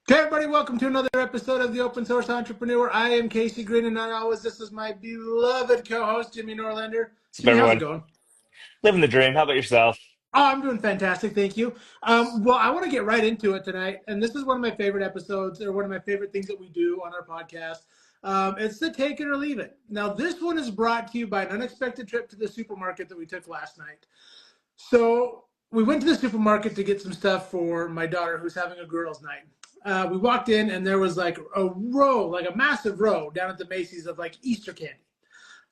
Okay, everybody, welcome to another episode of the Open Source Entrepreneur. I am Casey Green, and not always, this is my beloved co-host, Jimmy Norlander. What's up, Jimmy, how's it everyone? going? Living the dream. How about yourself? Oh, I'm doing fantastic, thank you. Well, I want to get right into it tonight, and this is one of my favorite episodes, or one of my favorite things that we do on our podcast. It's the take it or leave it. Now, this one is brought to you by an unexpected trip to the supermarket that we took last night. So we went to the supermarket to get some stuff for my daughter who's having a girls' night. We walked in and there was like a row, like a massive row down at the Macy's of like Easter candy.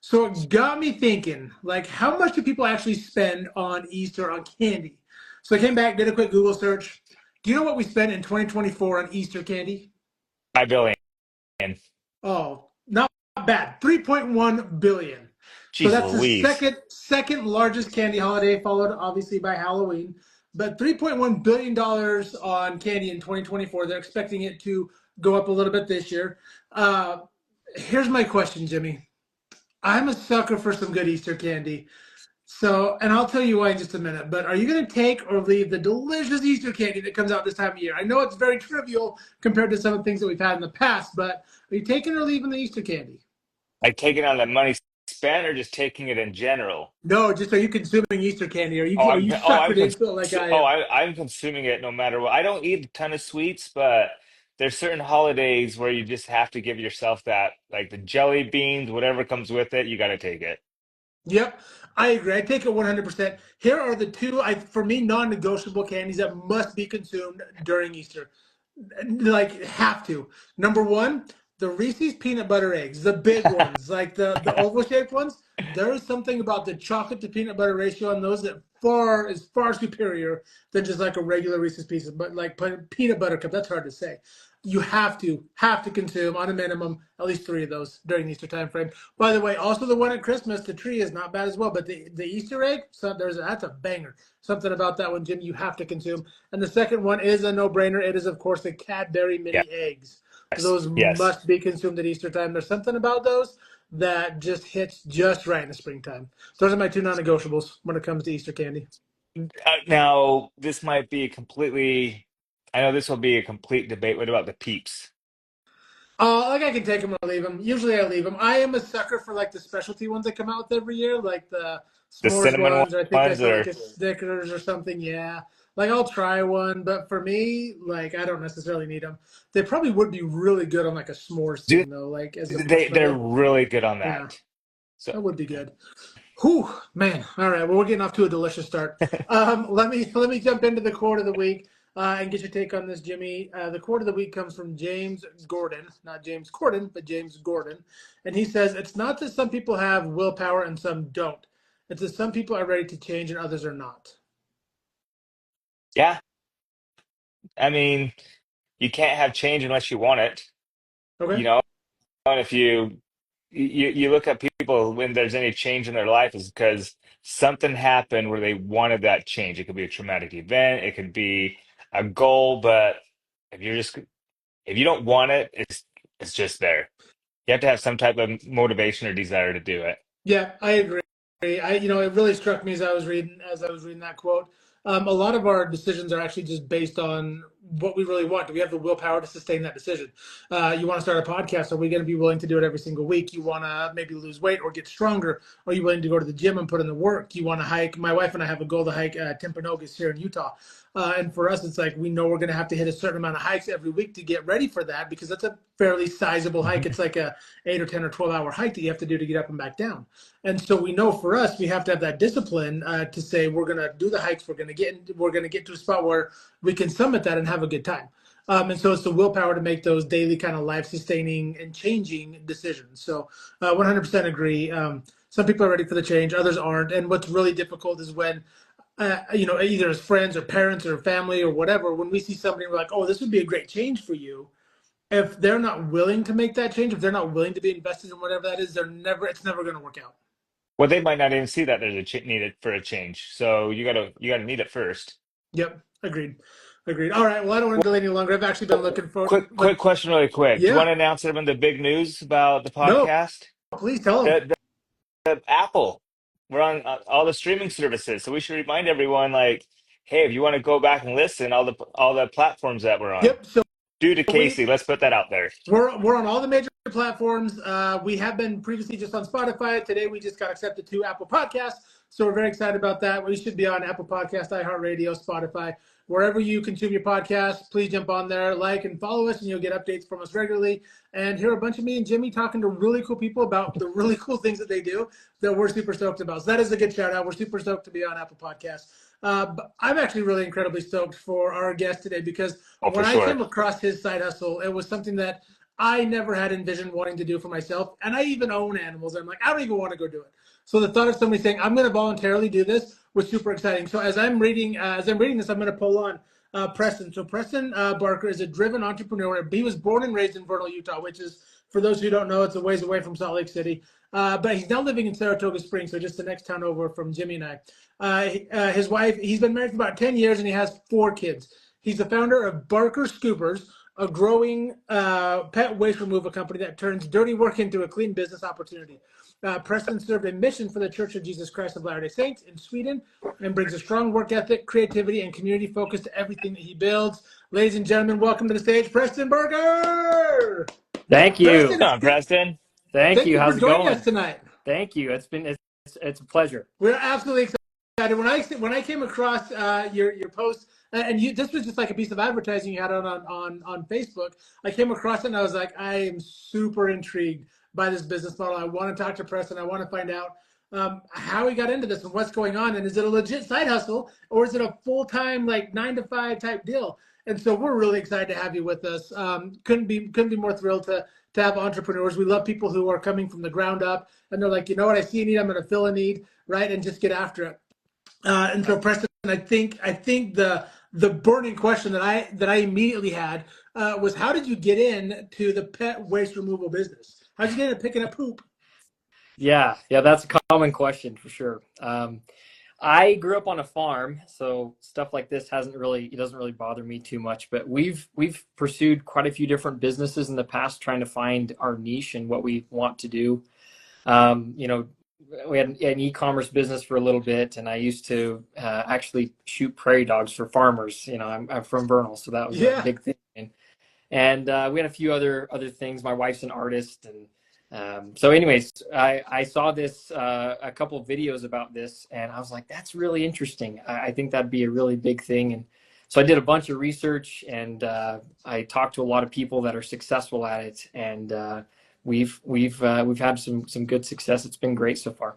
So it got me thinking, like, how much do people actually spend on Easter on candy? So I came back, did a quick Google search. Do you know what we spent in 2024 on Easter candy? 5 billion. Oh, not bad. 3.1 billion. So Jeez that's the Louise. second largest candy holiday, followed obviously by Halloween. But $3.1 billion on candy in 2024. They're expecting it to go up a little bit this year. Uh, Here's my question, Jimmy. I'm a sucker for some good Easter candy. So, and I'll tell you why in just a minute, but are you going to take or leave the delicious Easter candy that comes out this time of year? I know it's very trivial compared to some of the things that we've had in the past, but are you taking or leaving the Easter candy? Like taking on the money spent or just taking it in general? No, just are you consuming Easter candy? Oh, Are you suckered into it like I am? I'm consuming it no matter what. I don't eat a ton of sweets, but there's certain holidays where you just have to give yourself that, like the jelly beans, whatever comes with it, you got to take it. Yep, I agree. I take it 100%. Here are the two, for me, non-negotiable candies that must be consumed during Easter. Like, have to. Number one, the Reese's peanut butter eggs, the big ones, like the oval shaped ones. There is something about the chocolate to peanut butter ratio on those that far is far superior than just like a regular Reese's Pieces. But like peanut butter cup, that's hard to say. You have to consume on a minimum at least three of those during the Easter time frame. By the way, also the one at Christmas, the tree is not bad as well. But the Easter egg, so that's a banger. Something about that one, Jim, you have to consume. And the second one is a no-brainer. It is, of course, the Cadbury mini eggs. Yes, Those yes. must be consumed at Easter time. There's something about those that just hits just right in the springtime. Those are my two non-negotiables when it comes to Easter candy. Now, this might be a completely, I know this will be a complete debate. What about the peeps? Like I can take them or leave them. Usually I leave them. I am a sucker for like the specialty ones that come out every year, like the The s'mores cinnamon ones, or I think I ones saw like or a Snickers or something. Yeah, like I'll try one, but for me, like I don't necessarily need them. They probably would be really good on like a s'mores do thing though, like as a they're marshmallow. really good on Yeah, that. So that would be good. Whew, man. All right. Well, we're getting off to a delicious start. Let me jump into the quote of the week and get your take on this, Jimmy. The quote of the week comes from James Gordon, not James Corden, but James Gordon, and he says, "It's not that some people have willpower and some don't. It's that some people are ready to change and others are not." yeah, I mean, you can't have change unless you want it, you Okay. know. And if you look at people when there's any change in their life is because something happened where they wanted that change. It could be a traumatic event, it could be a goal, but if you're just if you don't want it, it's just there. You have to have some type of motivation or desire to do it. Yeah, I agree. It really struck me as I was reading that quote. A lot of our decisions are actually just based on what we really want. Do we have the willpower to sustain that decision? You want to start a podcast? Are we going to be willing to do it every single week? You want to maybe lose weight or get stronger? Are you willing to go to the gym and put in the work? You want to hike? My wife and I have a goal to hike Timpanogos here in Utah. And for us, it's like we know we're going to have to hit a certain amount of hikes every week to get ready for that because that's a fairly sizable hike. It's like a 8 or 10 or 12 hour hike that you have to do to get up and back down. And so we know for us, we have to have that discipline to say we're going to do the hikes. We're going to get to a spot where we can summit that and have a good time. And so it's the willpower to make those daily kind of life sustaining and changing decisions. So 100% agree. Some people are ready for the change, others aren't. And what's really difficult is when either as friends or parents or family or whatever, when we see somebody, we're like, oh, this would be a great change for you. If they're not willing to make that change, if they're not willing to be invested in whatever that is, it's never going to work out. Well, they might not even see that there's a needed for a change. So you gotta need it first. Yep, agreed, agreed. All right, well, I don't want to delay any longer. I've actually been looking for Quick what. question, really quick. Do you want Yeah, to announce everyone the big news about the no, podcast? please tell them. The, Apple. We're on all the streaming services, so we should remind everyone, like, hey, if you want to go back and listen, all the platforms that we're on. Yep. So Due to We Casey, let's put that out there. we're on all the major platforms. We have been previously just on Spotify. Today we just got accepted to Apple Podcasts, so we're very excited about that. We should be on Apple Podcast, iHeartRadio, Spotify, wherever you consume your podcasts. Please jump on there, like and follow us, and you'll get updates from us regularly. And hear a bunch of me and Jimmy talking to really cool people about the really cool things that they do that we're super stoked about. So that is a good shout out. We're super stoked to be on Apple Podcasts. But I'm actually really incredibly stoked for our guest today because Oh, when for I came sure. across his side hustle, it was something that I never had envisioned wanting to do for myself. And I even own animals. I'm like, I don't even want to go do it. So the thought of somebody saying, I'm going to voluntarily do this was super exciting. So as I'm reading this, I'm going to pull on Preston. So Preston Barker is a driven entrepreneur. He was born and raised in Vernal, Utah, which is, for those who don't know, it's a ways away from Salt Lake City. But he's now living in Saratoga Springs, so just the next town over from Jimmy and I. His wife, he's been married for about 10 years and he has 4 kids. He's the founder of Barker Scoopers, a growing pet waste removal company that turns dirty work into a clean business opportunity. Preston served a mission for the Church of Jesus Christ of Latter-day Saints in Sweden and brings a strong work ethic, creativity, and community focus to everything that he builds. Ladies and gentlemen, welcome to the stage, Preston Barker. Thank you. Preston, Come on, Preston. Thank thank you. you for How's it joining us going? tonight. Thank you. It's a pleasure. We're absolutely excited. When I came across your post, and this was just like a piece of advertising you had on Facebook. I came across it and I was like, I am super intrigued by this business model. I want to talk to Preston. I want to find out how he got into this and what's going on. And is it a legit side hustle or is it a full time like 9 to 5 type deal? And so we're really excited to have you with us. Couldn't be more thrilled to have entrepreneurs. We love people who are coming from the ground up and they're like, you know what, I see a need, I'm going to fill a need, right, and just get after it. And so, Preston, I think the burning question that I immediately had was, how did you get into the pet waste removal business? How did you get into picking up poop? Yeah, that's a common question for sure. I grew up on a farm, so stuff like this it doesn't really bother me too much. But we've pursued quite a few different businesses in the past, trying to find our niche and what we want to do. You know, we had an e-commerce business for a little bit, and I used to actually shoot prairie dogs for farmers. You know, I'm from Vernal, so that was a Yeah. big thing. And we had a few other things. My wife's an artist, and so anyways, I saw this a couple of videos about this, and I was like, that's really interesting. I think that'd be a really big thing. And so I did a bunch of research, and I talked to a lot of people that are successful at it, and we've had some good success. It's been great so far.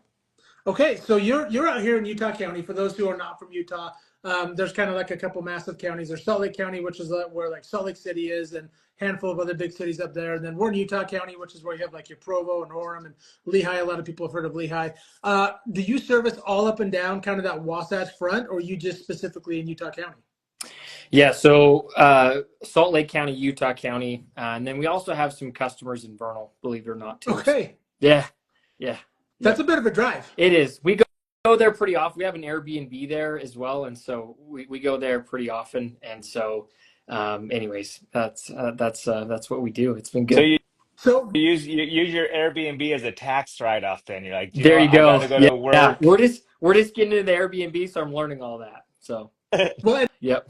Okay, so you're out here in Utah County. For those who are not from Utah, there's kind of like a couple massive counties. There's Salt Lake County, which is where like Salt Lake City is, and a handful of other big cities up there. And then we're in Utah County, which is where you have like your Provo and Orem and Lehigh. A lot of people have heard of Lehigh. Do you service all up and down kind of that Wasatch Front, or you just specifically in Utah County? Yeah, so Salt Lake County, Utah County, and then we also have some customers in Vernal, believe it or not, too. So, Okay, yeah, yeah, that's yep. a bit of a drive. It is. We go there pretty often. We have an Airbnb there as well, and so we go there pretty often. And so, anyways, that's what we do. It's been So good. So you use your Airbnb as a tax write-off then. You're like, you know There what? you I got go. to go Yeah, to yeah. work. We're just getting into the Airbnb, so I'm learning all that. So, well, yep.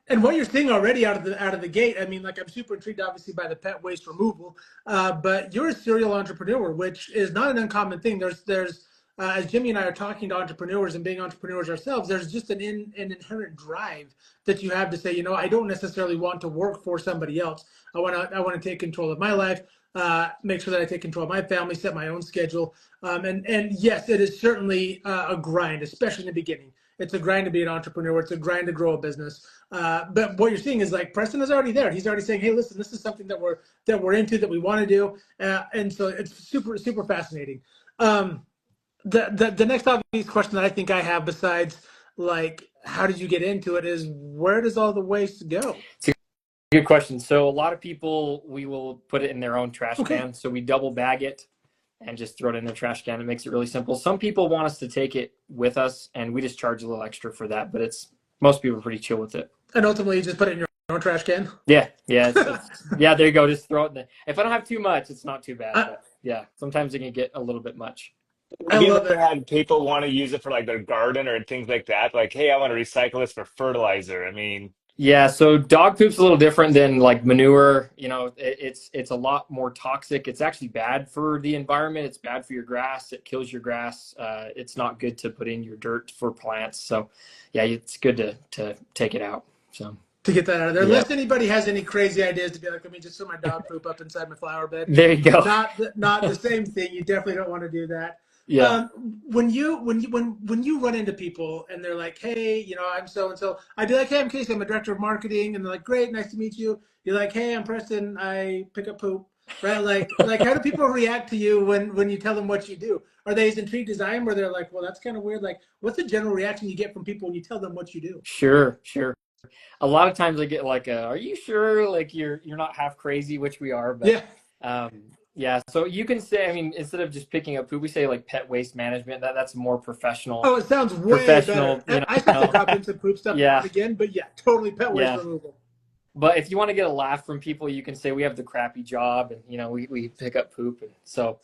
and what you're seeing already out of the gate, I mean, like I'm super intrigued, obviously, by the pet waste removal. But you're a serial entrepreneur, which is not an uncommon thing. There's as Jimmy and I are talking to entrepreneurs and being entrepreneurs ourselves, there's just an inherent drive that you have to say, you know, I don't necessarily want to work for somebody else. I want to take control of my life, make sure that I take control of my family, set my own schedule. And yes, it is certainly a grind, especially in the beginning. It's a grind to be an entrepreneur. It's a grind to grow a business. But what you're seeing is like Preston is already there. He's already saying, "Hey, listen, this is something that we're into, that we want to do," and so it's super fascinating. Um, the next obvious question that I think I have, besides like how did you get into it, is where does all the waste go? It's a good question. So a lot of people, we will put it in their own trash Okay, can. So we double bag it and just throw it in their trash can. It makes it really simple. Some people want us to take it with us, and we just charge a little extra for that. But most people are pretty chill with it. and ultimately you just put it in your own trash can. Yeah. Yeah. There you go. Just throw it in there. If I don't have too much, it's not too bad. I, But yeah, sometimes it can get a little bit much. I Have you love ever it. had people want to use it for like their garden or things like that? Like, hey, I want to recycle this for fertilizer. I mean, Yeah, so dog poop's a little different than like manure. You know, it's a lot more toxic. It's actually bad for the environment. It's bad for your grass. It kills your grass. It's not good to put in your dirt for plants. So, yeah, it's good to take it out. So, To get that out of there. yeah, Unless anybody has any crazy ideas to be like, let me just throw my dog poop up inside my flower bed. there you go. Not the same thing. You definitely don't want to do that. Yeah, When you run into people and they're like, hey, I'm so and so, I'd be like, hey, I'm Casey, I'm a director of marketing, and they're like, great, nice to meet you. You're like, hey, I'm Preston, I pick up poop. Right? Like how do people react to you when you tell them what you do? Are they as intrigued as I am, or they're like, well, that's kind of weird? Like, what's the general reaction you get from people when you tell them what you do? sure, sure. A lot of times I get like, "Are you sure? Like you're not half crazy?" Which we are, but Yeah. yeah. So you can say, I mean, instead of just picking up poop, we say like pet waste management. That's more professional, Oh, it sounds way better. professional. You I still have to know, drop in some poop stuff now yeah, and again, but yeah, totally pet waste yeah. removal. But if you want to get a laugh from people, you can say we have the crappy job, and we pick up poop, and so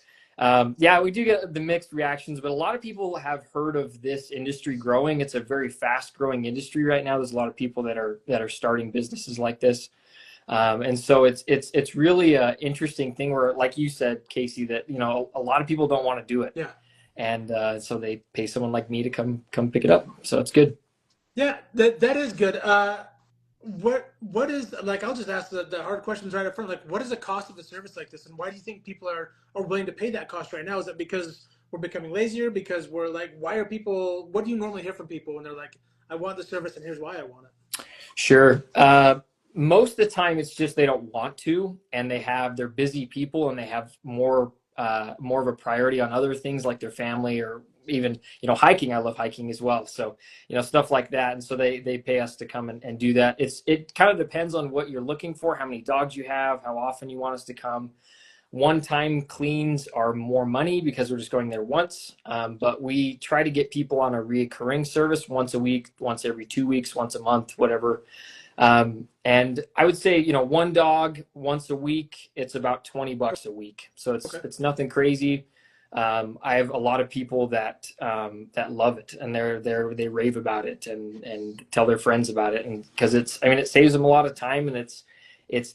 yeah, we do get the mixed reactions. But a lot of people have heard of this industry growing. It's a very fast growing industry right now. There's a lot of people that are starting businesses like this. And so it's really an interesting thing where, like you said, Casey, that a lot of people don't want to do it, Yeah. and so they pay someone like me to come pick it up. So it's good. Yeah, that is good. What is like? I'll just ask the hard questions right up front. Like, what is the cost of a service like this, and why do you think people are willing to pay that cost right now? Is it because we're becoming lazier? Because we're like, why are people? What do you normally hear from people when they're like, I want the service, and here's why I want it? Sure. Most of the time, it's just they don't want to, and they're busy people, and they have more of a priority on other things like their family or even hiking. I love hiking as well, so stuff like that. And so they pay us to come and do that. It kind of depends on what you're looking for, how many dogs you have, how often you want us to come. One-time cleans are more money because we're just going there once, but we try to get people on a reoccurring service once a week, once every 2 weeks, once a month, whatever. And I would say, one dog once a week, it's about $20 a week. So Okay. it's nothing crazy. I have a lot of people that love it, and they rave about it and tell their friends about it. And because it saves them a lot of time, and it's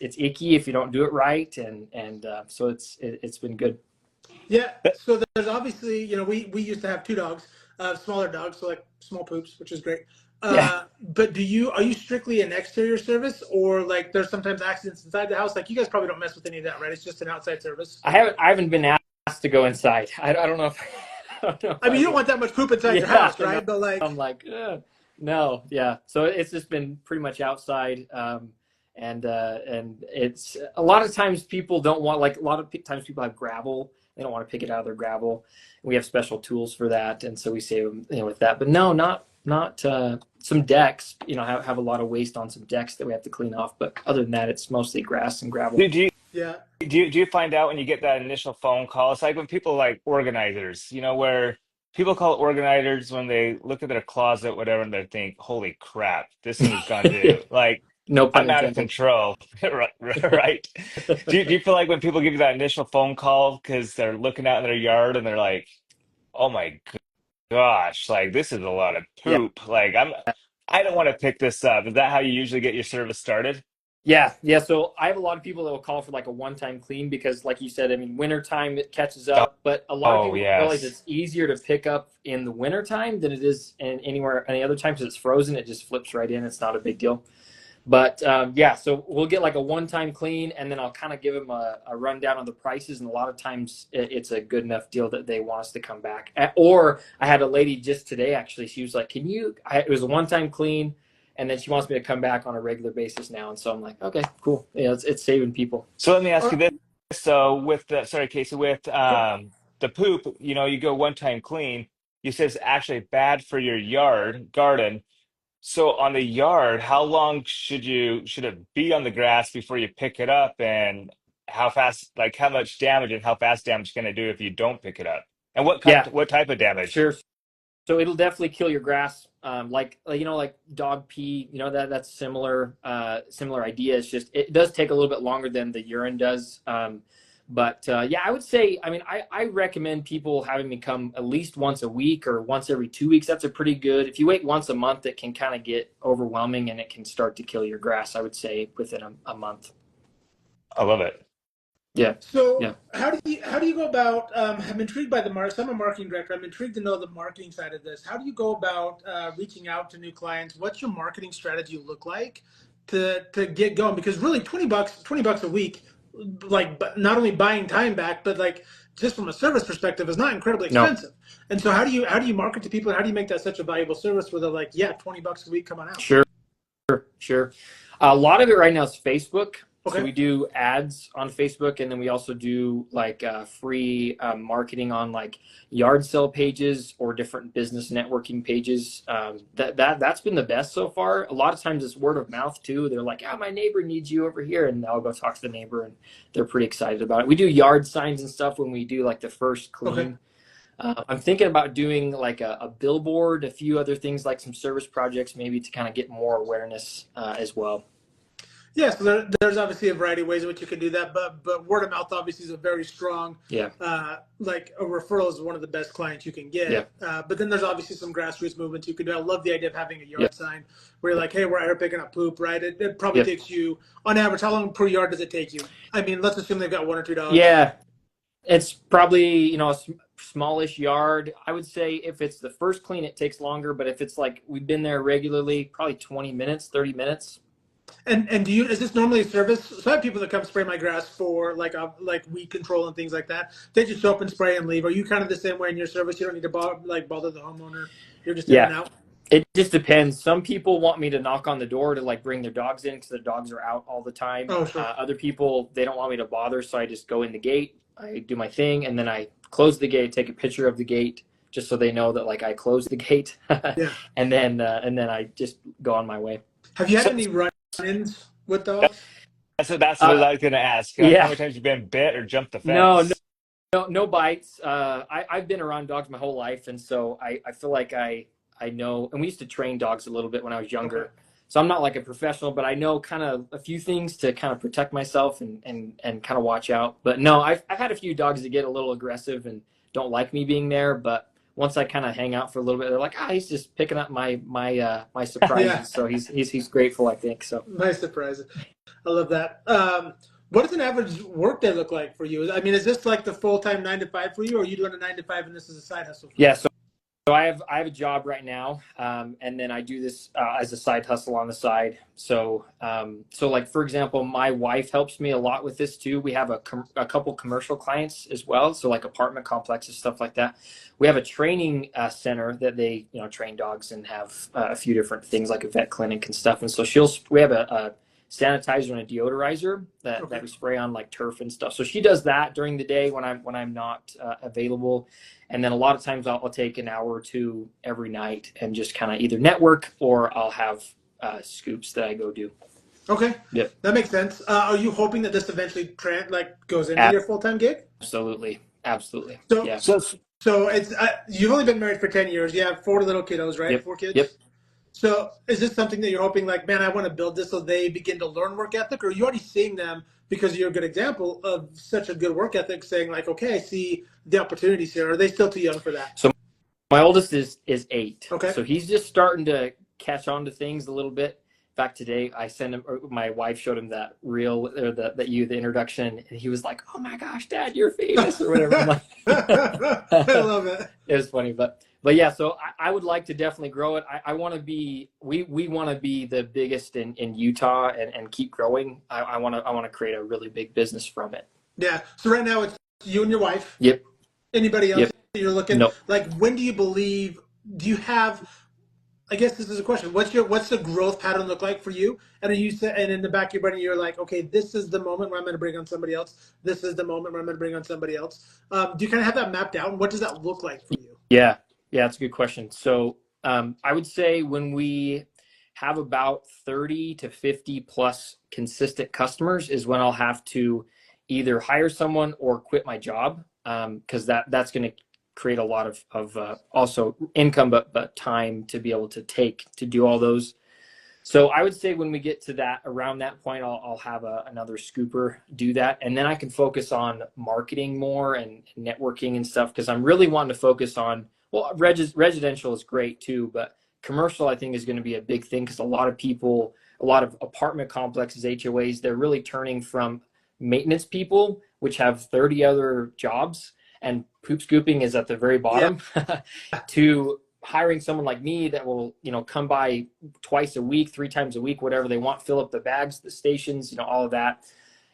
icky if you don't do it right. And so it's been good. Yeah. So there's obviously, we used to have two dogs, smaller dogs, so like small poops, which is great. Yeah. But are you strictly an exterior service, or like there's sometimes accidents inside the house? Like you guys probably don't mess with any of that, right? It's just an outside service. I haven't been asked to go inside. I don't know if I don't know if I mean, I you don't would. want that much poop inside your Yeah, house, no, right? But I'm like, like, no, yeah. So it's just been pretty much outside, and it's a lot of times people don't want, like, a lot of times people have gravel. They don't want to pick it out of their gravel. We have special tools for that, and so we save them, with that. But no, not some decks. Have a lot of waste on some decks that we have to clean off. But other than that, it's mostly grass and gravel. Do you yeah. do you find out when you get that initial phone call? It's like when people like organizers, where people call organizers when they look at their closet, whatever, and they think, "Holy crap, this thing has gone to like No pun I'm out of intended. control." Right, right. Do you feel like when people give you that initial phone call because they're looking out in their yard and they're like, "Oh my gosh, like this is a lot of Yeah. poop. Like I don't want to pick this up." Is that how you usually get your service started? Yeah, yeah. So I have a lot of people that will call for like a one-time clean because, like you said, I mean, wintertime it catches up, but a lot of Oh, people don't realize yes. it's easier to pick up in the wintertime than it is in anywhere any other time because it's frozen. It just flips right in. It's not a big deal. But yeah, so we'll get like a one-time clean, and then I'll kind of give them a rundown of the prices. And a lot of times it's a good enough deal that they want us to come back. Or I had a lady just today, actually. She was like, "Can you?" It was a one-time clean, and then she wants me to come back on a regular basis now. And so I'm like, "Okay, cool. Yeah, it's saving people." So let me ask you Or, this. So with the, sorry, Casey, with sure. the poop, you go one time clean. You said it's actually bad for your garden. So on the yard, how long should it be on the grass before you pick it up, and how fast, like how much damage and how fast damage can it do if you don't pick it up? And Yeah, what type of damage? sure. So it'll definitely kill your grass. Like dog pee. That's similar idea. It's just it does take a little bit longer than the urine does. But yeah, I would say, I mean, I recommend people having me come at least once a week or once every 2 weeks. That's a pretty good. If you wait once a month, it can kind of get overwhelming and it can start to kill your grass, I would say, within a month. I love it. Yeah. So Yeah. how do you go about? I'm intrigued by the market. So I'm a marketing director. I'm intrigued to know the marketing side of this. How do you go about reaching out to new clients? What's your marketing strategy look like to get going? Because really, $20 a week, like not only buying time back, but like just from a service perspective, is not incredibly No, expensive. And so how do you market to people? And how do you make that such a valuable service where they're like, yeah, $20 a week, come on out? sure. Sure. A lot of it right now is Facebook. So Okay. we do ads on Facebook, and then we also do like free marketing on like yard sale pages or different business networking pages. That's been the best so far. A lot of times it's word of mouth too. They're like, "Ah, my neighbor needs you over here," and I'll go talk to the neighbor, and they're pretty excited about it. We do yard signs and stuff when we do like the first Okay. clean. I'm thinking about doing like a billboard, a few other things like some service projects, maybe to kind of get more awareness as well. Yeah, so there's obviously a variety of ways in which you can do that, but word of mouth obviously is a very strong, Yeah, like a referral is one of the best clients you can yeah, get. But then there's obviously some grassroots movements you can do. I love the idea of having a yeah, yard sign where you're like, hey, we're out here picking up poop, right? It probably yeah, takes you, on average, how long per yard does it take you? I mean, let's assume they've got one or two dogs. yeah. It's probably a smallish yard. I would say if it's the first clean, it takes longer. But if it's like we've been there regularly, probably 20 minutes, 30 minutes. And is this normally a service? So I have people that come spray my grass for like weed control and things like that. They just show up and spray and leave. Are you kind of the same way in your service? You don't need to bother the homeowner. You're just in and Yeah, out. it just depends. Some people want me to knock on the door to like bring their dogs in because the dogs are out all the time. Oh, sure. Other people, they don't want me to bother, so I just go in the gate, I do my thing, and then I close the gate, take a picture of the gate, just so they know that like I closed the gate, Yeah. and then I just go on my way. Have you had So any run-ins with dogs? that's what Uh, I was going to ask. How yeah, many times you've been bit or jumped the no, no, fence? no bites. I've been around dogs my whole life, and so I feel like I know. And we used to train dogs a little bit when I was Okay. younger, so I'm not like a professional, but I know kind of a few things to kind of protect myself and kind of watch out. But no, I've had a few dogs that get a little aggressive and don't like me being there, but once I kind of hang out for a little bit, they're like, he's just picking up my Yeah. surprises. So he's grateful, I think. So Nice surprise. I love that. What does an average workday look like for you? I mean, is this like the full-time 9 to 5 for you, or are you doing a 9 to 5 and this is a side hustle for you? yeah, so I have a job right now, and then I do this as a side hustle on the side. So like for example, my wife helps me a lot with this too. We have a couple commercial clients as well, so like apartment complexes, stuff like that. We have a training center that they train dogs and have a few different things like a vet clinic and stuff. And so we have a sanitizer and a deodorizer that Okay. we spray on like turf and stuff. So she does that during the day when I'm not available. And then a lot of times I'll take an hour or two every night and just kind of either network or I'll have scoops that I go do. Okay. Yep. That makes sense. Are you hoping that this eventually goes into your full-time gig? Absolutely. Absolutely. So, Yeah. So so it's you've only been married for 10 years. You have four little kiddos, right? Yep. Four kids. Yep. So is this something that you're hoping like, man, I want to build this so they begin to learn work ethic, or are you already seeing them because you're a good example of such a good work ethic, saying like, okay, I see the opportunities here. Are they still too young for that? So my oldest is 8. Okay. So he's just starting to catch on to things a little bit. In fact, today I sent him, or my wife showed him that reel or the introduction, and he was like, "Oh my gosh, Dad, you're famous," or whatever. I'm like, I love it. it was funny, but yeah. So I would like to definitely grow it. I want to be. We want to be the biggest in Utah and keep growing. I want to create a really big business from it. Yeah. So right now it's you and your wife. Yep. Anybody else Yep. that you're looking Nope. like? When do you believe? Do you have? I guess this is a question. What's the growth pattern look like for you? And are you and in the back of your brain, you're like, okay, this is the moment where I'm going to bring on somebody else. This is the moment where I'm going to bring on somebody else. Do you kind of have that mapped out? And what does that look like for you? Yeah. Yeah. That's a good question. So I would say when we have about 30 to 50 plus consistent customers is when I'll have to either hire someone or quit my job, because that's going to create a lot of also income, but time to be able to take to do all those. So I would say when we get to that, around that point, I'll have another scooper do that, and then I can focus on marketing more and networking and stuff, because I'm really wanting to focus on, well, residential is great too, but commercial I think is going to be a big thing, because a lot of people, a lot of apartment complexes, HOAs, they're really turning from maintenance people, which have 30 other jobs, and poop scooping is at the very Yeah. bottom, to hiring someone like me that will, come by twice a week, 3 times a week, whatever they want, fill up the bags, the stations, all of that.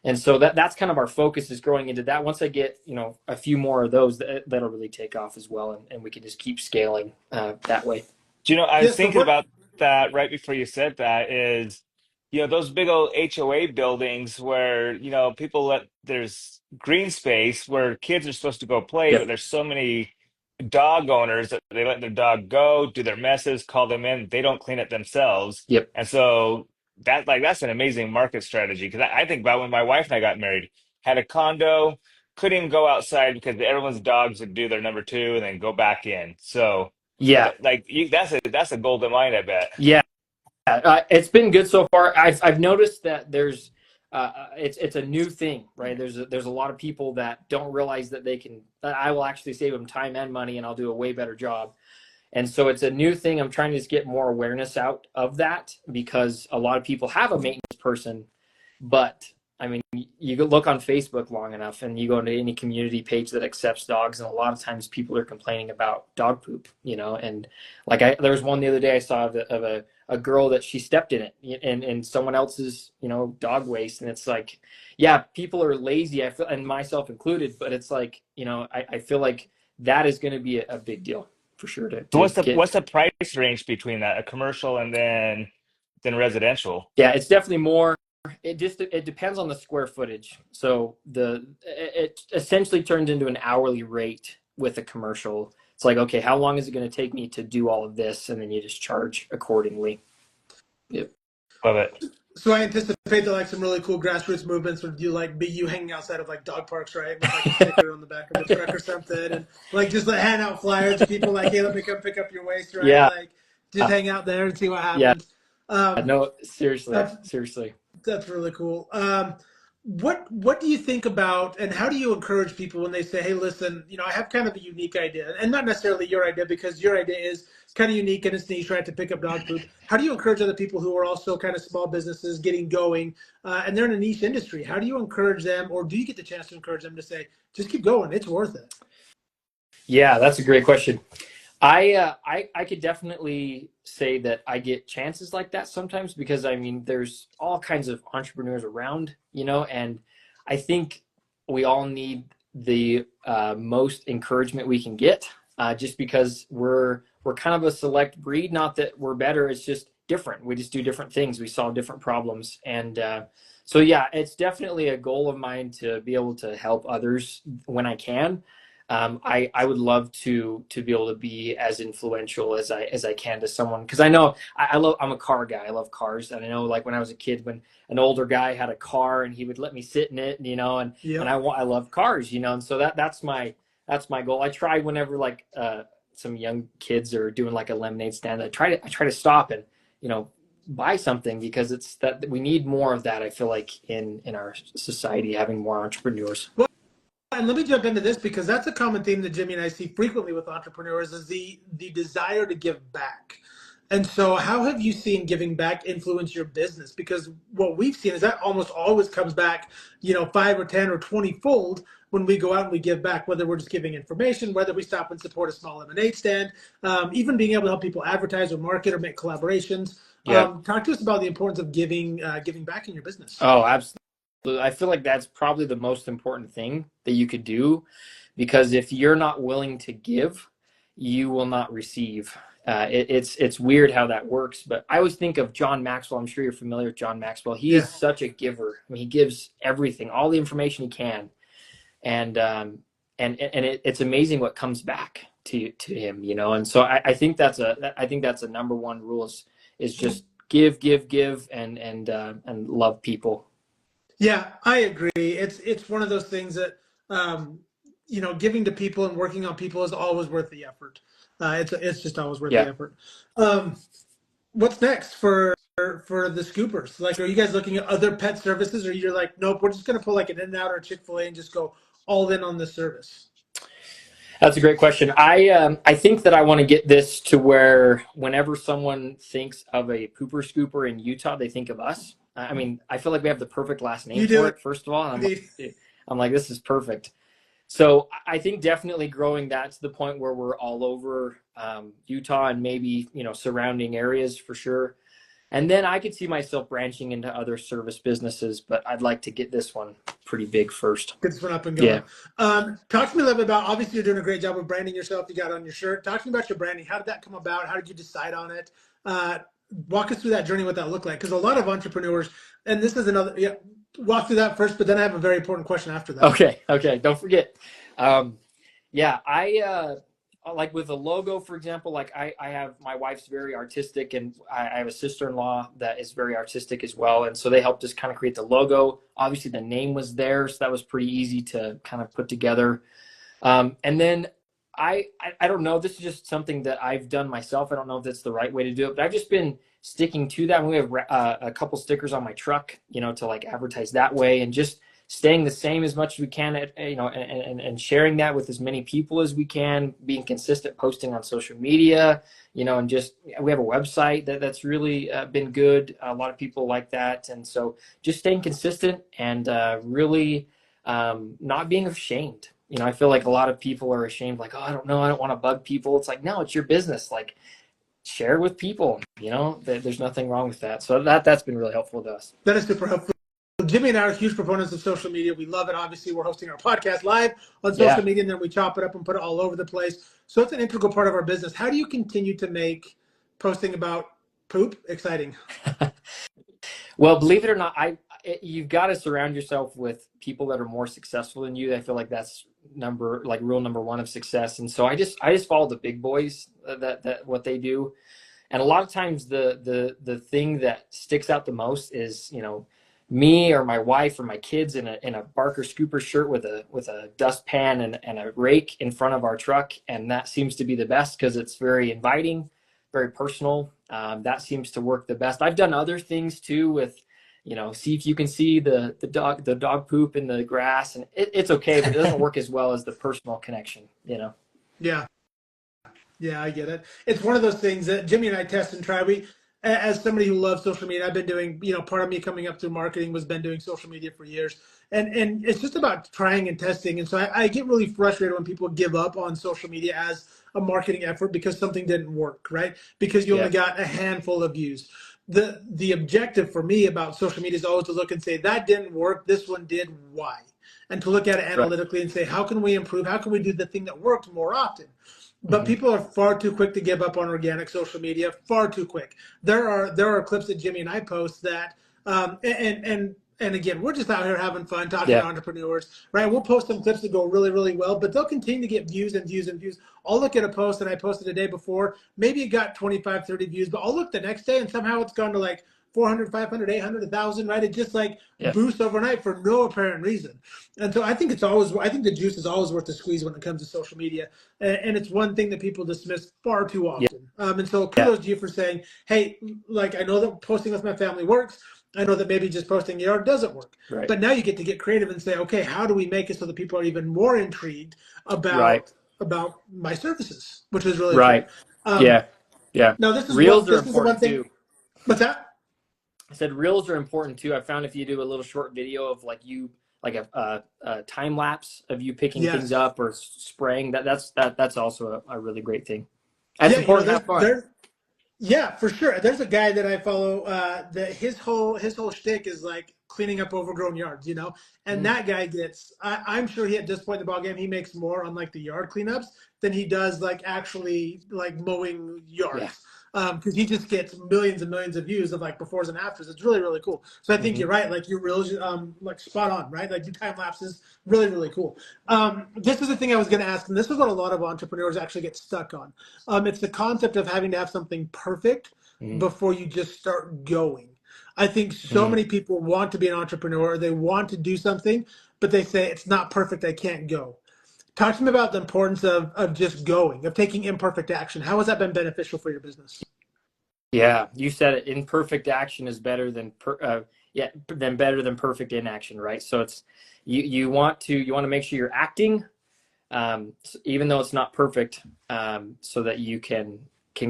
And so that's kind of our focus, is growing into that. Once I get, a few more of those, that'll really take off as well. And we can just keep scaling that way. Do you know, I Yeah. was So thinking what? about that right before you said that is, those big old HOA buildings where, people there's green space where kids are supposed to go play, but Yep. there's so many dog owners that they let their dog go, do their messes, call them in, they don't clean it themselves. Yep. And so that's an amazing market strategy. Because I think about when my wife and I got married, had a condo, couldn't even go outside because everyone's dogs would do their number two and then go back in. So Yeah. that's a golden mine, I bet. Yeah. It's been good so far. I've noticed that there's it's a new thing, right? There's a lot of people that don't realize that that I will actually save them time and money, and I'll do a way better job. And so it's a new thing. I'm trying to just get more awareness out of that, because a lot of people have a maintenance person, but I mean, you look on Facebook long enough and you go into any community page that accepts dogs, and a lot of times people are complaining about dog poop, and like there was one the other day I saw of a girl that she stepped in it and someone else's, dog waste. And it's like, yeah, people are lazy, I feel, and myself included, but it's like, I feel like that is going to be a big deal for sure So to get. what's the price range between that, a commercial and then residential? Yeah, it's definitely more. It depends on the square footage. So it essentially turns into an hourly rate with a commercial. It's like, okay, how long is it going to take me to do all of this, and then you just charge accordingly. Yep. Love it. So I anticipate that like some really cool grassroots movements would do like be you hanging outside of like dog parks, right, with like a sticker on the back of the truck or something, and like just like hand out flyers to people like, hey, let me come pick up your waste, right? Yeah. Like just hang out there and see what Yeah. happens. Um, No, seriously, that's seriously. that's really cool. What do you think about, and how do you encourage people when they say, "Hey, listen, I have kind of a unique idea, and not necessarily your idea, because your idea is kind of unique and it's niche, right? To pick up dog poop." How do you encourage other people who are also kind of small businesses getting going, and they're in a niche industry? How do you encourage them, or do you get the chance to encourage them to say, "Just keep going, it's worth it"? Yeah, that's a great question. I could definitely say that I get chances like that sometimes, because I mean there's all kinds of entrepreneurs around, and I think we all need the most encouragement we can get, just because we're kind of a select breed. Not that we're better, it's just different. We just do different things. We solve different problems, and so yeah, it's definitely a goal of mine to be able to help others when I can. I would love to be able to be as influential as I can to someone, because I know I'm a car guy. I love cars, and I know, like, when I was a kid, when an older guy had a car and he would let me sit in it, and Yep. I love cars, and so that's my goal. I try whenever, like, some young kids are doing like a lemonade stand, I try to stop and buy something, because it's that we need more of that. I feel like in our society, having more entrepreneurs. And let me jump into this, because that's a common theme that Jimmy and I see frequently with entrepreneurs, is the desire to give back. And so how have you seen giving back influence your business? Because what we've seen is that almost always comes back, 5 or 10 or 20 fold when we go out and we give back, whether we're just giving information, whether we stop and support a small lemonade stand, even being able to help people advertise or market or make collaborations. Yeah. Talk to us about the importance of giving back in your business. Oh, absolutely. I feel like that's probably the most important thing that you could do, because if you're not willing to give, you will not receive. It's weird how that works, but I always think of John Maxwell. I'm sure you're familiar with John Maxwell. He Yeah. is such a giver. I mean, he gives everything, all the information he can, and it's amazing what comes back to him, And so I think that's a number one rule, is just give, and love people. Yeah, I agree. It's one of those things that giving to people and working on people is always worth the effort. It's just always worth the Yeah. effort. What's next for for the scoopers? Like, are you guys looking at other pet services, or you're like, nope, we're just going to pull like an In-N-Out or a Chick-fil-A and just go all in on this service? That's a great question. I think that I want to get this to where whenever someone thinks of a pooper scooper in Utah, they think of us. I mean, I feel like we have the perfect last name You do for it. it, first of all. And Indeed. I'm like, this is perfect. So I think definitely growing that to the point where we're all over Utah and maybe, surrounding areas for sure. And then I could see myself branching into other service businesses, but I'd like to get this one pretty big first. Get this one up and Yeah. going. Talk to me a little bit about, obviously you're doing a great job of branding yourself. You got it on your shirt. Talk to me about your branding. How did that come about? How did you decide on it? Walk us through that journey, what that looked like. Because a lot of entrepreneurs, and this is another, yeah, walk through that first, but then I have a very important question after that. Okay. Don't forget. Yeah, I like with the logo, for example, like I have, my wife's very artistic, and I have a sister-in-law that is very artistic as well. And so they helped us kind of create the logo. Obviously the name was there, so that was pretty easy to kind of put together. And then I don't know, this is just something that I've done myself. I don't know if that's the right way to do it, but I've just been sticking to that. We have a couple stickers on my truck, to like advertise that way, and just staying the same as much as we can, and sharing that with as many people as we can, being consistent, posting on social media, and just, we have a website that's really been good. A lot of people like that. And so just staying consistent and really not being ashamed. I feel like a lot of people are ashamed, like, oh, I don't know, I don't want to bug people. It's like, no, it's your business. Like, share with people, there's nothing wrong with that. So that's been really helpful to us. That is super helpful. Jimmy and I are huge proponents of social media. We love it. Obviously, we're hosting our podcast live on social media, and then we chop it up and put it all over the place. So it's an integral part of our business. How do you continue to make posting about poop exciting? Well, believe it or not, you've got to surround yourself with people that are more successful than you. I feel like that's rule number one of success. And so I just follow the big boys, that what they do. And a lot of times the thing that sticks out the most is, me or my wife or my kids in a Barker scooper shirt with a dustpan and a rake in front of our truck. And that seems to be the best because it's very inviting, very personal. That seems to work the best. I've done other things too with, see if you can see the dog poop in the grass, and it's okay, but it doesn't work as well as the personal connection, Yeah. Yeah, I get it. It's one of those things that Jimmy and I test and try. As somebody who loves social media, I've been doing, part of me coming up through marketing was been doing social media for years. And it's just about trying and testing. And so I get really frustrated when people give up on social media as a marketing effort because something didn't work, right? Because you only got a handful of views. The objective for me about social media is always to look and say, that didn't work, this one did, why? And to look at it analytically and say, how can we improve? How can we do the thing that worked more often? But people are far too quick to give up on organic social media, far too quick. There are clips that Jimmy and I post that, and again, we're just out here having fun, talking to entrepreneurs, right? We'll post some clips that go really, really well, but they'll continue to get views and views and views. I'll look at a post that I posted the day before, maybe it got 25, 30 views, but I'll look the next day and somehow it's gone to like 400, 500, 800, 1,000, right? It just boosts overnight for no apparent reason. And so I think the juice is always worth the squeeze when it comes to social media. And it's one thing that people dismiss far too often. And so kudos to you for saying, hey, like, I know that posting with my family works. I know that maybe just posting your art doesn't work. Right. But now you get to get creative and say, okay, how do we make it so that people are even more intrigued about my services, which is really cool. Yeah. Now this is Reels what, are this is the one important thing. too. What's that? I said reels are important too. I found if you do a little short video of a time lapse of you picking things up or spraying, that's also a really great thing. That's important to have fun. Yeah, for sure. There's a guy that I follow that his whole shtick is like cleaning up overgrown yards, and that guy gets, I'm sure he at this point in the ballgame, he makes more on like the yard cleanups than he does like actually like mowing yards. Because he just gets millions and millions of views of like befores and afters. It's really, really cool. So I think you're right. Like your reels, like spot on, right? Like your time lapses, really, really cool. This is the thing I was going to ask, and this is what a lot of entrepreneurs actually get stuck on. It's the concept of having to have something perfect before you just start going. I think so many people want to be an entrepreneur. They want to do something, but they say it's not perfect. I can't go. Talk to me about the importance of just going, of taking imperfect action. How has that been beneficial for your business? Yeah, you said it. Imperfect action is better than better than perfect inaction, right? So it's you want to make sure you're acting, even though it's not perfect, so that you can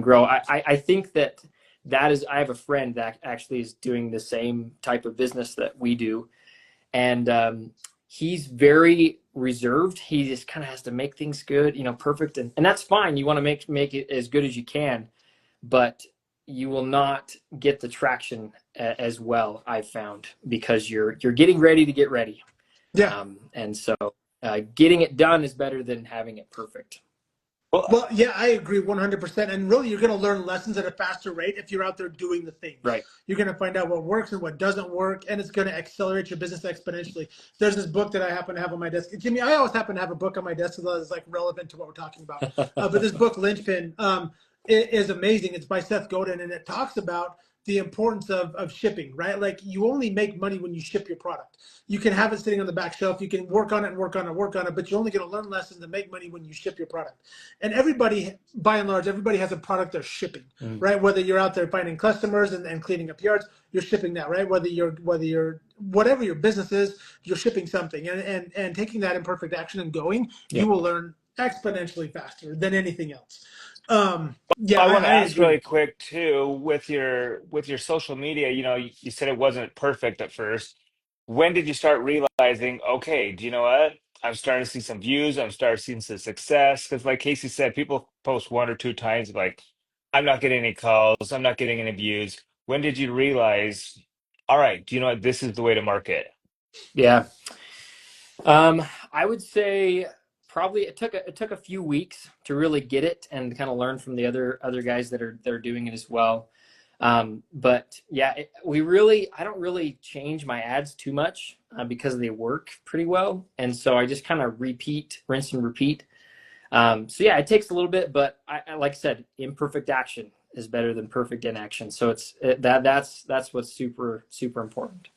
grow. I think that is. I have a friend that actually is doing the same type of business that we do, and he's very reserved. He just kind of has to make things good, perfect, and that's fine. You want to make it as good as you can, but you will not get the traction as well, I've found, because you're getting ready to get ready. Yeah. And so getting it done is better than having it perfect. Well, Well, yeah, I agree 100%. And really, you're going to learn lessons at a faster rate if you're out there doing the things. Right. You're going to find out what works and what doesn't work, and it's going to accelerate your business exponentially. There's this book that I happen to have on my desk. Jimmy, I always happen to have a book on my desk that is like relevant to what we're talking about. But this book, Linchpin, is amazing. It's by Seth Godin, and it talks about the importance of shipping, right? Like you only make money when you ship your product. You can have it sitting on the back shelf. You can work on it and work on it, work on it, but you're only going to learn lessons and make money when you ship your product. And everybody, by and large, everybody has a product they're shipping, right? Whether you're out there finding customers and cleaning up yards, you're shipping that, right? Whatever your business is, you're shipping something, and taking that imperfect action and going, Yeah. you will learn exponentially faster than anything else. Yeah, I want to I ask really agree. quick too, with your social media, you said it wasn't perfect at first. When did you start realizing, okay, do you know what? I'm starting to see some views, I'm starting to see some success. Because like Casey said, people post one or two times like, I'm not getting any calls, I'm not getting any views. When did you realize, all right, do you know what? This is the way to market? Yeah. I would say probably it took a few weeks to really get it and kind of learn from the other guys that are doing it as well. But yeah, I don't really change my ads too much because they work pretty well, and so I just kind of rinse and repeat. So yeah, it takes a little bit, but like I said, imperfect action is better than perfect inaction. So that's what's super important.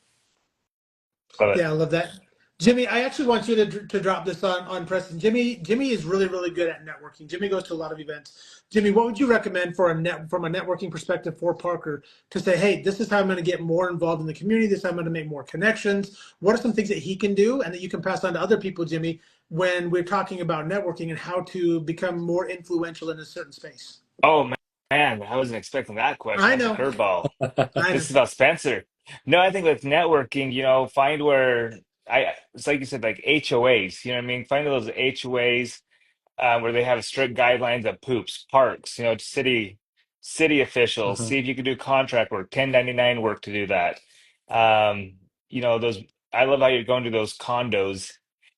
Love it. Yeah, I love that. Jimmy, I actually want you to drop this on Preston. Jimmy is really, really good at networking. Jimmy goes to a lot of events. Jimmy, what would you recommend from a networking perspective for Parker to say, hey, this is how I'm going to get more involved in the community. This is how I'm going to make more connections. What are some things that he can do and that you can pass on to other people, Jimmy, when we're talking about networking and how to become more influential in a certain space? Oh man, I wasn't expecting that question. I That's a know. curveball. I know. This is about Spencer. No, I think with networking, find where it's like you said, like HOAs, you know what I mean? Find those HOAs where they have strict guidelines of poops, parks, city officials. Mhm. See if you can do contract work, 1099 work to do that. Um, those I love how you're going to those condos.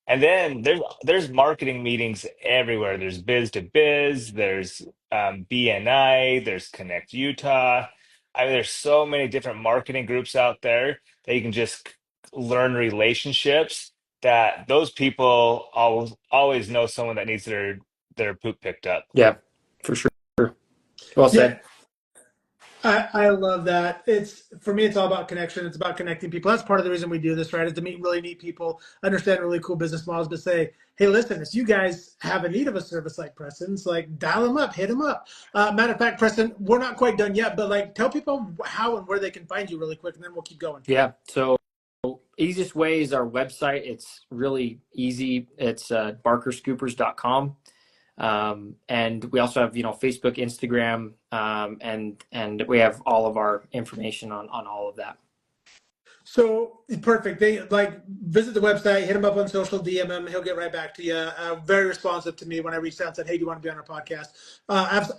And then there's marketing meetings everywhere. There's biz to biz, there's BNI, there's Connect Utah. I mean, there's so many different marketing groups out there that you can just learn relationships that those people always know someone that needs their poop picked up. Yeah, for sure. Well Yeah, said. I love that. It's for me, it's all about connection. It's about connecting people. That's part of the reason we do this, right? Is to meet really neat people, understand really cool business models, but say, hey, listen, if you guys have a need of a service like Preston's, like dial them up, hit them up. Matter of fact, Preston, we're not quite done yet, but like tell people how and where they can find you really quick, and then we'll keep going. Yeah. So easiest way is our website. It's really easy. It's barkerscoopers.com. And we also have, Facebook, Instagram, and we have all of our information on all of that. So perfect. They like visit the website, hit him up on social, DM him. He'll get right back to you. Very responsive to me when I reached out and said, "Hey, do you want to be on our podcast?"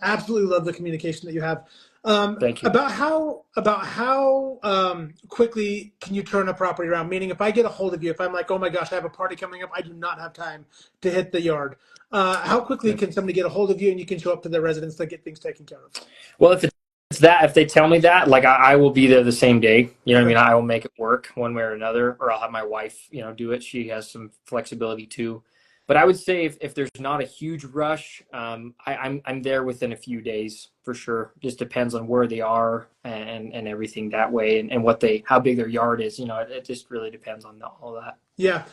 Absolutely love the communication that you have. Thank you. About how quickly can you turn a property around? Meaning, if I get a hold of you, if I'm like, "Oh my gosh, I have a party coming up, I do not have time to hit the yard." How quickly Yeah. can somebody get a hold of you and you can show up to their residence to get things taken care of? Well, if they tell me that, like I will be there the same day. You know what I Okay. mean? I will make it work one way or another, or I'll have my wife, do it. She has some flexibility too. But I would say if there's not a huge rush, I'm there within a few days for sure. Just depends on where they are and everything that way, and how big their yard is. It just really depends on all that. Yeah.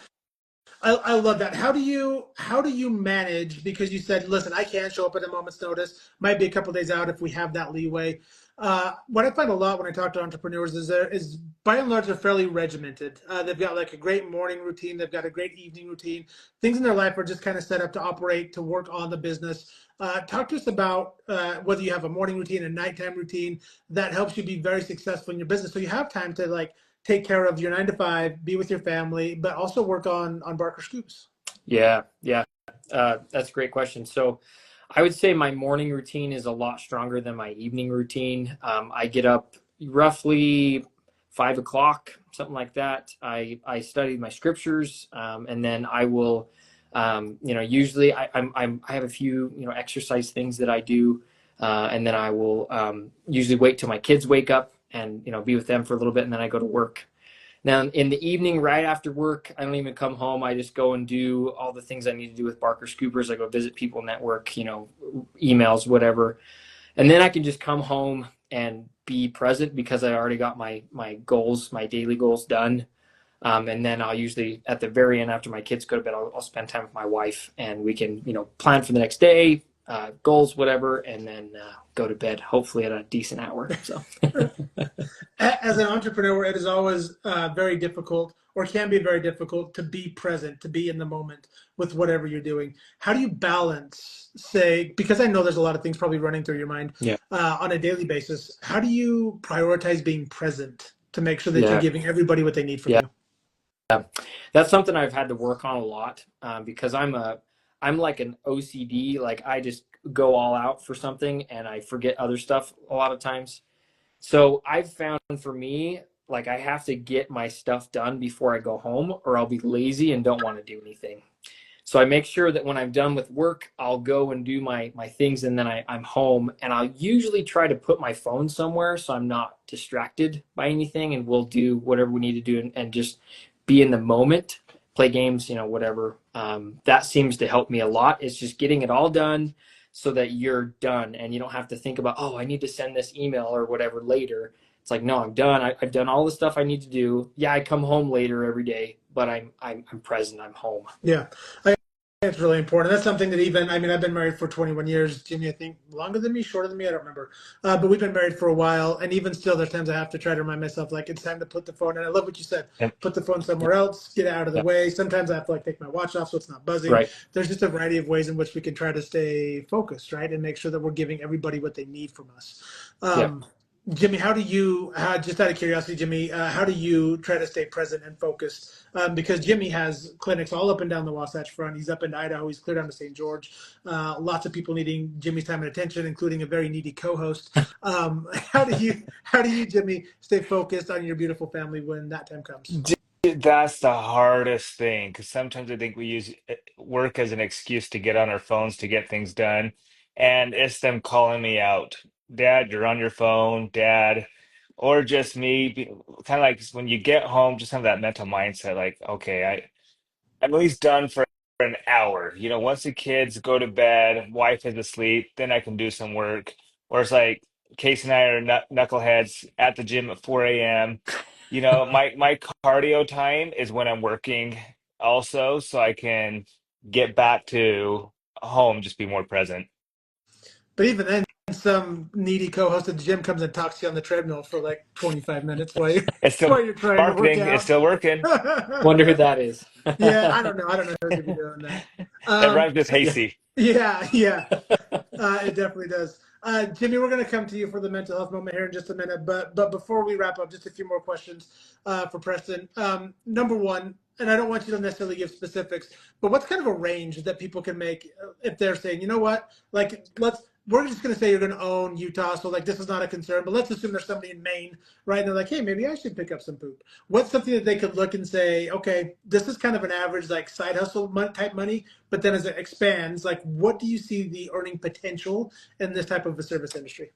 I love that. How do you manage? Because you said, listen, I can't show up at a moment's notice. Might be a couple days out if we have that leeway. What I find a lot when I talk to entrepreneurs is by and large they're fairly regimented. They've got like a great morning routine, they've got a great evening routine. Things in their life are just kind of set up to operate to work on the business. Talk to us about whether you have a morning routine, a nighttime routine that helps you be very successful in your business, so you have time to like take care of your 9 to 5, be with your family, but also work on Barker Scoops. Yeah, yeah. That's a great question. So I would say my morning routine is a lot stronger than my evening routine. I get up roughly 5 o'clock, something like that. I study my scriptures, and then I will, usually I have a few, exercise things that I do, and then I will usually wait till my kids wake up and, be with them for a little bit, and then I go to work. Now, in the evening, right after work, I don't even come home. I just go and do all the things I need to do with Barker Scoopers. I go visit people, network, emails, whatever. And then I can just come home and be present because I already got my goals, my daily goals done. And then I'll usually, at the very end, after my kids go to bed, I'll spend time with my wife, and we can, plan for the next day, goals, whatever, and then go to bed, hopefully at a decent hour. So. As an entrepreneur, it is always very difficult, or can be very difficult, to be present, to be in the moment with whatever you're doing. How do you balance, say, because I know there's a lot of things probably running through your mind Yeah. On a daily basis. How do you prioritize being present to make sure that you're Yeah. giving everybody what they need from Yeah. you? That's something I've had to work on a lot, because I'm like an OCD. Like, I just go all out for something and I forget other stuff a lot of times. So I've found, for me, like, I have to get my stuff done before I go home, or I'll be lazy and don't want to do anything. So I make sure that when I'm done with work, I'll go and do my things, and then I'm home, and I'll usually try to put my phone somewhere so I'm not distracted by anything, and we'll do whatever we need to do, and just be in the moment, play games, whatever. That seems to help me a lot. It's just getting it all done so that you're done and you don't have to think about, oh, I need to send this email or whatever later. It's like, no, I'm done. I've done all the stuff I need to do. Yeah, I come home later every day, but I'm present. I'm home. Yeah, I think it's really important. That's something that even, I mean, I've been married for 21 years. Jimmy, I think longer than me, shorter than me, I don't remember. But we've been married for a while. And even still, there's times I have to try to remind myself, like, it's time to put the phone, and I love what you said, Yep. put the phone somewhere else, get it out of the Yep. way. Sometimes I have to like take my watch off so it's not buzzing. Right. There's just a variety of ways in which we can try to stay focused, right? And make sure that we're giving everybody what they need from us. Yeah. Jimmy, how do you, just out of curiosity, Jimmy, how do you try to stay present and focused? Because Jimmy has clinics all up and down the Wasatch Front. He's up in Idaho. He's clear down to St. George. Lots of people needing Jimmy's time and attention, including a very needy co-host. How do you, Jimmy, stay focused on your beautiful family when that time comes? Dude, that's the hardest thing, because sometimes I think we use work as an excuse to get on our phones to get things done, and it's them calling me out. Dad, you're on your phone, Dad, or just me. Kind of like when you get home, just have that mental mindset, like, okay, I'm at least done for an hour. Once the kids go to bed, wife is asleep, then I can do some work. Or it's like Casey and I are knuckleheads at the gym at 4 a.m. My cardio time is when I'm working also, so I can get back to home, just be more present. But even then, some needy co-host at the gym comes and talks to you on the treadmill for like 25 minutes while you're, It's still while you're trying to work marketing, it's out. still working. Wonder who that is. Yeah, I don't know. I don't know who could be doing that. It rhymes with So Yeah. Hasty. yeah, yeah, it definitely does. Jimmy, we're going to come to you for the mental health moment here in just a minute, but before we wrap up, just a few more questions for Preston. Number one, and I don't want you to necessarily give specifics, but what's kind of a range that people can make if they're saying, you know what, like we're just going to say you're going to own Utah, so like this is not a concern, but let's assume there's somebody in Maine, right? And they're like, hey, maybe I should pick up some poop. What's something that they could look and say, okay, this is kind of an average like side hustle type money, but then as it expands, like what do you see the earning potential in this type of a service industry?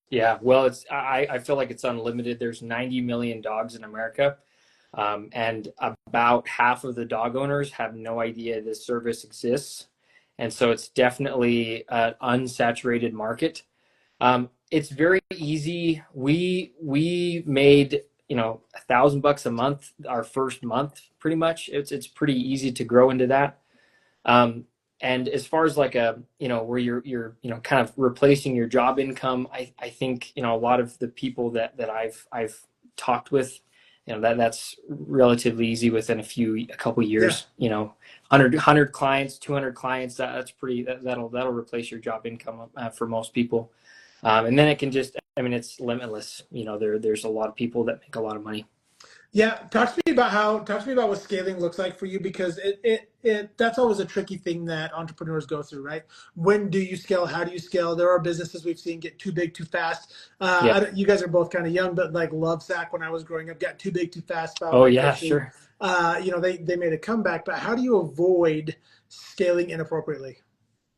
Yeah, well, I feel like it's unlimited. There's 90 million dogs in America, and about half of the dog owners have no idea this service exists, and so it's definitely an unsaturated market. It's very easy. We made, $1,000 a month our first month, pretty much. It's pretty easy to grow into that. Um, And as far as like a, where you're, kind of replacing your job income, I think, a lot of the people that I've talked with, that's relatively easy within a couple Yeah. years, 100 clients, 200 clients, that's pretty, that'll replace your job income for most people. And then it can just, I mean, it's limitless. There's a lot of people that make a lot of money. Yeah, talk to me about what scaling looks like for you, because it that's always a tricky thing that entrepreneurs go through, right? When do you scale? How do you scale? There are businesses we've seen get too big too fast. Yeah. You guys are both kind of young, but like Lovesac, when I was growing up, got too big too fast, found Oh yeah, bankruptcy. sure. They made a comeback, but how do you avoid scaling inappropriately?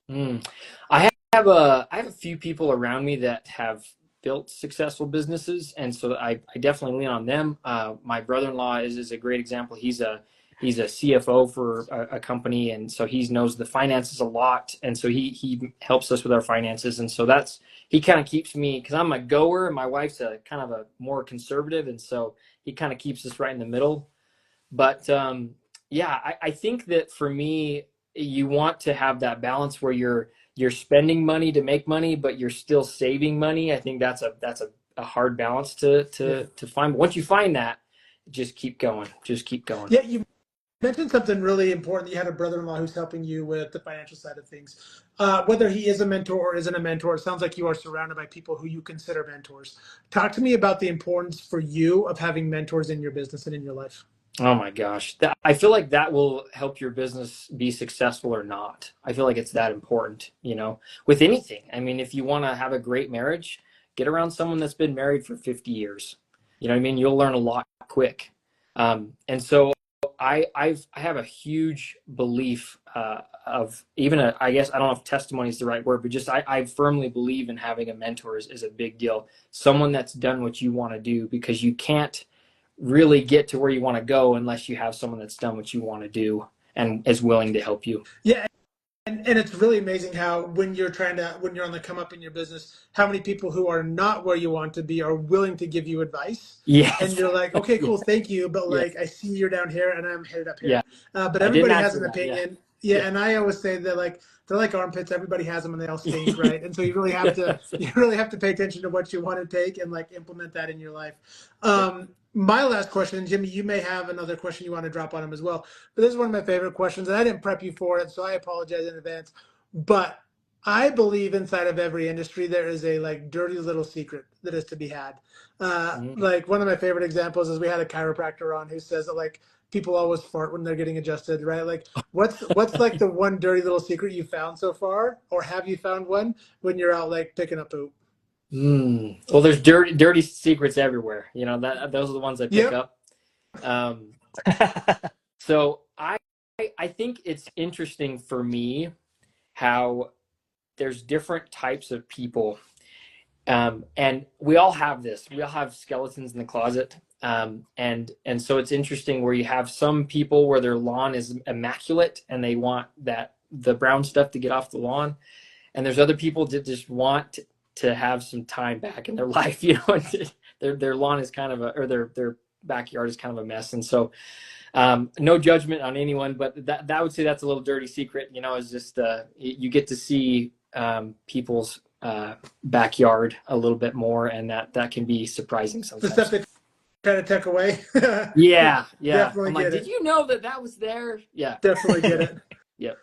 Mm. I have a few people around me that have built successful businesses, and so I definitely lean on them. My brother-in-law is a great example. He's a CFO for a company, and so he knows the finances a lot, and so he helps us with our finances, and so he kind of keeps me, because I'm a goer and my wife's a kind of a more conservative, and so he kind of keeps us right in the middle. But yeah, I think that for me, you want to have that balance where you're spending money to make money, but you're still saving money. I think that's a hard balance to Yeah. to find. But once you find that, just keep going. Just keep going. Yeah, you mentioned something really important. You had a brother-in-law who's helping you with the financial side of things. Whether he is a mentor or isn't a mentor, it sounds like you are surrounded by people who you consider mentors. Talk to me about the importance for you of having mentors in your business and in your life. Oh my gosh. I feel like that will help your business be successful or not. I feel like it's that important, with anything. I mean, if you want to have a great marriage, get around someone that's been married for 50 years. You know what I mean? You'll learn a lot quick. And so I have a huge belief of even I guess, I don't know if testimony is the right word, but just I firmly believe in having a mentor is a big deal. Someone that's done what you want to do, because you can't really get to where you want to go unless you have someone that's done what you want to do and is willing to help you. Yeah, and it's really amazing how when you're on the come up in your business, how many people who are not where you want to be are willing to give you advice. And Yes. you're like, okay, Yeah. cool, thank you, but Yeah. like I see you're down here and I'm headed up Yeah. here. But I didn't everybody ask has for an that. Yeah. opinion. Yeah, Yeah. and I always say that like they're like armpits. Everybody has them and they all stink, Yeah. right? And so you really have to pay attention to what you want to take and like implement that in your life. Yeah. My last question, Jimmy, you may have another question you want to drop on him as well. But this is one of my favorite questions, and I didn't prep you for it, so I apologize in advance. But I believe inside of every industry there is a like dirty little secret that is to be had. Mm. Like one of my favorite examples is we had a chiropractor on who says that like people always fart when they're getting adjusted, right? Like what's like the one dirty little secret you found so far, or have you found one when you're out like picking up poop? Well, there's dirty secrets everywhere. That those are the ones I pick Yep. up. Um, so I think it's interesting for me how there's different types of people. And we all have this. We all have skeletons in the closet. And so it's interesting where you have some people where their lawn is immaculate and they want the brown stuff to get off the lawn. And there's other people that just want to have some time back in their life, and their lawn is kind of or their backyard is kind of a mess. And so, no judgment on anyone, but that would say that's a little dirty secret, is just, you get to see, people's, backyard a little bit more, and that can be surprising The stuff sometimes. they try to tuck away. Yeah. Yeah. Definitely I'm like, get did it. you know that was there? Yeah. Definitely get it. Yep.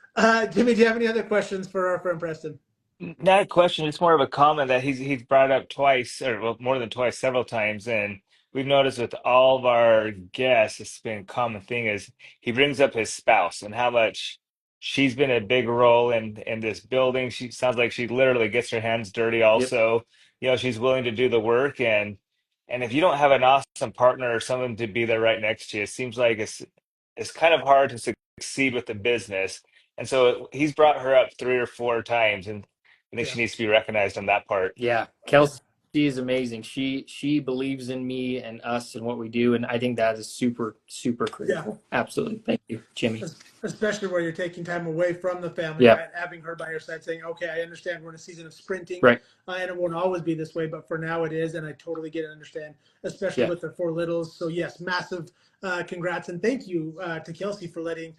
Jimmy, do you have any other questions for our friend Preston? Not a question, it's more of a comment that he's brought up twice, or well, more than twice, several times, and we've noticed with all of our guests, it's been a common thing is he brings up his spouse and how much she's been a big role in this building. She sounds like she literally gets her hands dirty Yep. also. She's willing to do the work, and if you don't have an awesome partner or someone to be there right next to you, it seems like it's kind of hard to succeed with the business. And so he's brought her up three or four times, and I think Yeah. she needs to be recognized on that part. Yeah, Kelsey is amazing. She believes in me and us and what we do, and I think that is super super Yeah. critical. Absolutely, thank you, Jimmy. Especially where you're taking time away from the family, Yeah, right? Having her by your side saying, okay, I understand we're in a season of sprinting, right. and it won't always be this way, but for now it is. And I totally get and understand, especially Yeah, with the four littles. So, yes, massive congrats. And thank you to Kelsey for letting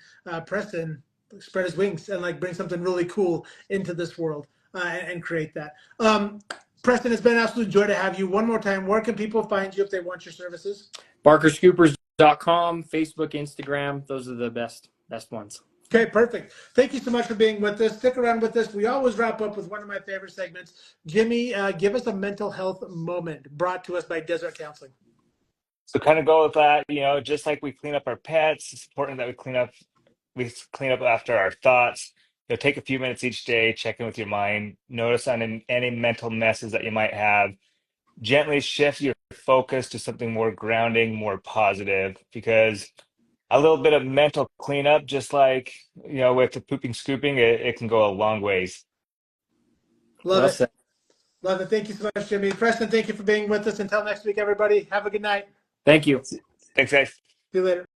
Preston spread his wings and like bring something really cool into this world and create that. Preston, it's been an absolute joy to have you. One more time, where can people find you if they want your services? BarkerScoopers.com, Facebook, Instagram. Those are the best ones. Okay, perfect. Thank you so much for being with us. Stick around with us. We always wrap up with one of my favorite segments. Jimmy, give us a mental health moment brought to us by Desert Counseling. So kind of go with that, just like we clean up our pets, it's important that we clean up after our thoughts. Take a few minutes each day, check in with your mind, notice on any mental messes that you might have. Gently shift your focus to something more grounding, more positive, because a little bit of mental cleanup, just like, with the pooping, scooping, it can go a long ways. Love Well it. said. Love it. Thank you so much, Jimmy. Preston, thank you for being with us. Until next week, everybody, have a good night. Thank you. Thanks, guys. See you later.